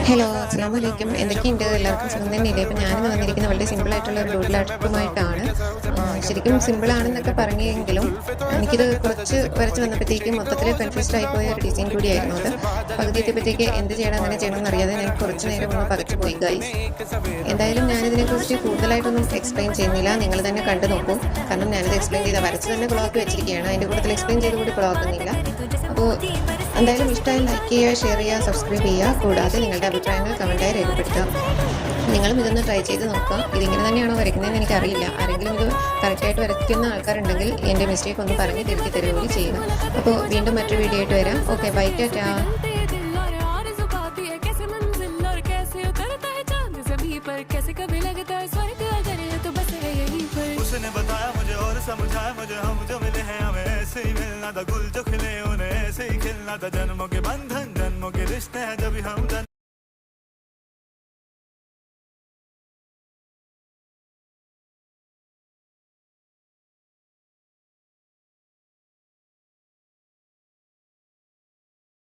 Hello, അസ്സാം വലൈക്കും. എന്തൊക്കെയുണ്ട്? എല്ലാവർക്കും സുഖം തന്നെയില്ലേ? അപ്പോൾ ഞാനിന്ന് വന്നിരിക്കുന്നത് വളരെ സിമ്പിളായിട്ടുള്ള ഒരു ഡൂഡിൽ ആർട്ടുമായിട്ടാണ്. ശരിക്കും സിമ്പിളാണെന്നൊക്കെ പറഞ്ഞെങ്കിലും എനിക്കിത് കുറച്ച് വരച്ച് വന്നപ്പോഴത്തേക്കും മൊത്തത്തിൽ കൺഫ്യൂസ്ഡ് ആയിപ്പോയ ഒരു ഡിസൈൻ കൂടിയായിരുന്നു അത്. പകുതി എത്തിയപ്പോഴത്തേക്ക് എന്ത് ചെയ്യണം അങ്ങനെ ചെയ്യണം എന്നറിയാതെ ഞാൻ കുറച്ച് നേരം ഒന്ന് പകച്ചു പോയി ഗൈസ്. എന്തായാലും ഞാനിതിനെക്കുറിച്ച് കൂടുതലായിട്ടൊന്നും എക്സ്പ്ലെയിൻ ചെയ്യുന്നില്ല, നിങ്ങൾ തന്നെ കണ്ടു നോക്കൂ. കാരണം ഞാനിത് എക്സ്പ്ലെയിൻ ചെയ്താൽ വരച്ച് തന്നെ ബ്ലോക്ക് വെച്ചിരിക്കുകയാണ്, അതിൻ്റെ കൂട്ടത്തിൽ എക്സ്പ്ലെയിൻ ചെയ്ത് കൂടി ബ്ലോക്കുന്നില്ല. അപ്പോൾ എന്തായാലും ഇഷ്ടമായി ലൈക്ക് ചെയ്യുക, ഷെയർ ചെയ്യുക, സബ്സ്ക്രൈബ് ചെയ്യുക. കൂടാതെ നിങ്ങളുടെ അഭിപ്രായങ്ങൾ കമൻറ്റായി രേഖപ്പെടുത്താം. നിങ്ങളും ഇതൊന്ന് ട്രൈ ചെയ്ത് നോക്കാം. ഇതിങ്ങനെ തന്നെയാണോ വരയ്ക്കുന്നതെന്ന് എനിക്കറിയില്ല. ആരെങ്കിലും ഇത് കറക്റ്റായിട്ട് വരയ്ക്കുന്ന ആൾക്കാരുണ്ടെങ്കിൽ എൻ്റെ മിസ്റ്റേക്ക് ഒന്ന് പറഞ്ഞ് തിരുത്തി തരുകയും ചെയ്യുക. അപ്പോൾ വീണ്ടും മറ്റൊരു വീഡിയോ ആയിട്ട് വരാം. Okay, bye, tata. उसने बताया मुझे और समझाया मुझे, हम जो मिले हैं हमें ऐसे ही मिलना था, गुल जो खिले उन्हें ऐसे ही खिलना था। जन्मों के बंधन, जन्मों के रिश्ते हैं, जब हम